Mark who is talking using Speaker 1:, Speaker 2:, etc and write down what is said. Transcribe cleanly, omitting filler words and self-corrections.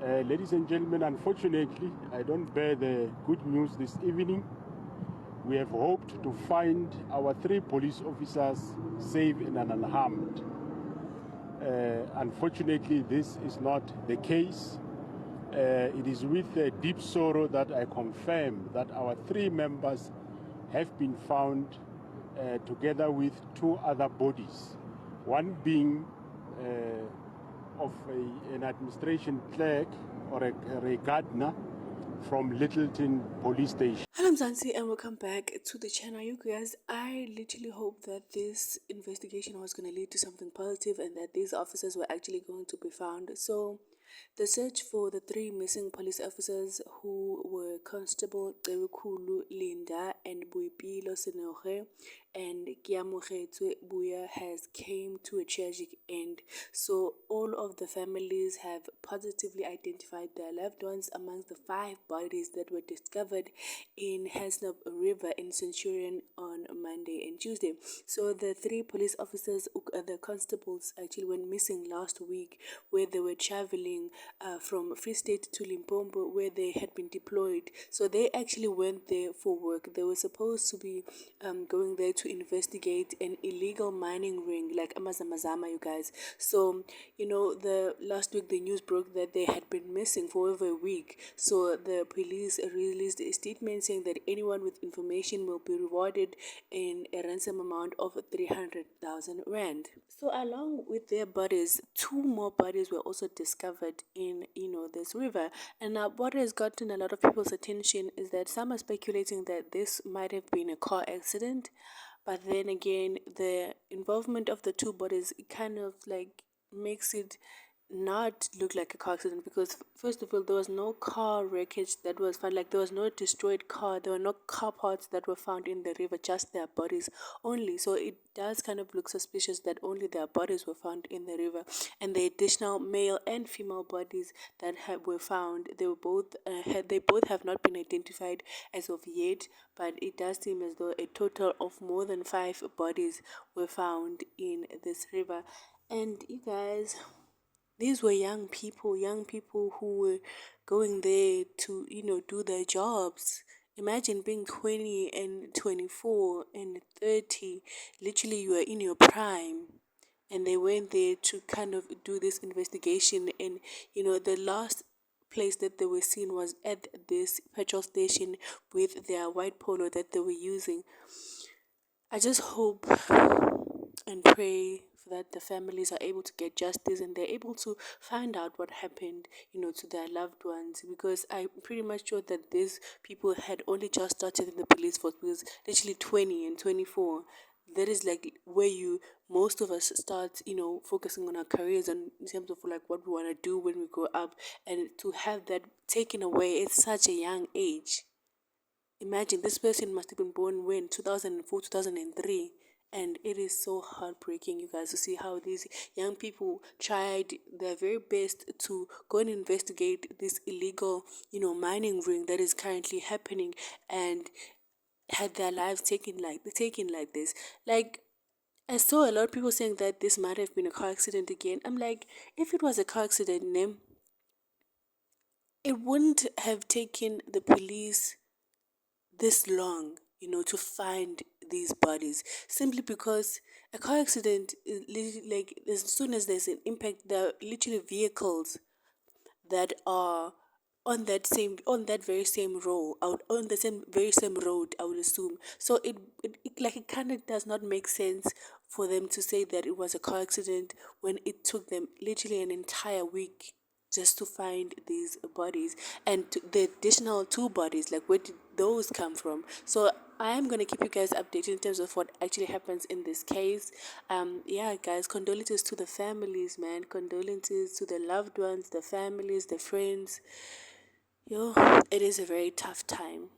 Speaker 1: Ladies and gentlemen, unfortunately, I don't bear the good news this evening. We have hoped to find our 3 police officers safe and unharmed. Unfortunately, this is not the case. It is with deep sorrow that I confirm that our 3 members have been found together with 2 other bodies, one being of an administration clerk or a gardener from Littleton Police Station.
Speaker 2: Hello Mzansi and welcome back to the channel. You guys, I literally hope that this investigation was going to lead to something positive and that these officers were actually going to be found. So the search for the 3 missing police officers who were Constable Kulu Linda and Boipilo Senoge and Kiamogetswe Buya has came to a tragic end. So all of the families have positively identified their loved ones amongst the 5 bodies that were discovered in Haslop River in Centurion on Monday and Tuesday. So the 3 police officers, the constables, actually went missing last week, where they were traveling from Free State to Limpopo, where they had been deployed. So they actually went there for work. They were supposed to be going there to investigate an illegal mining ring like Amazamazama, you guys. So the last week the news broke that they had been missing for over a week. So the police released a statement saying that anyone with information will be rewarded in a ransom amount of 300,000 rand. So along with their bodies, 2 more bodies were also discovered in this river. And now what has gotten a lot of people's attention is that some are speculating that this might have been a car accident, but then again the involvement of the 2 bodies kind of like makes it not look like a car accident, because first of all there was no car wreckage that was found, like there was no destroyed car, there were no car parts that were found in the river, just their bodies only. So it does kind of look suspicious that only their bodies were found in the river, and the additional male and female bodies that were found, they were both they both have not been identified as of yet, but it does seem as though a total of more than 5 bodies were found in this river. And you guys, these were young people who were going there to, do their jobs. Imagine being 20 and 24 and 30. Literally, you are in your prime. And they went there to kind of do this investigation. And, the last place that they were seen was at this petrol station with their white polo that they were using. I just hope and pray that the families are able to get justice and they're able to find out what happened, to their loved ones, because I'm pretty much sure that these people had only just started in the police force, because literally 20 and 24, that is like where most of us start, focusing on our careers and in terms of like what we want to do when we grow up, and to have that taken away at such a young age. Imagine this person must have been born when 2004, 2003. And it is so heartbreaking, you guys, to see how these young people tried their very best to go and investigate this illegal, mining ring that is currently happening, and had their lives taken like this. Like, I saw a lot of people saying that this might have been a car accident again. I'm like, if it was a car accident, it wouldn't have taken the police this long, to find these bodies, simply because a car accident is like, as soon as there's an impact, there are literally vehicles that are on that very same road, out on the very same road, I would assume. So it kind of does not make sense for them to say that it was a car accident when it took them literally an entire week just to find these bodies, and the additional 2 bodies, like where did those come from? So I am going to keep you guys updated in terms of what actually happens in this case. Yeah, guys, condolences to the families, man. Condolences to the loved ones, the families, the friends. Yo, it is a very tough time.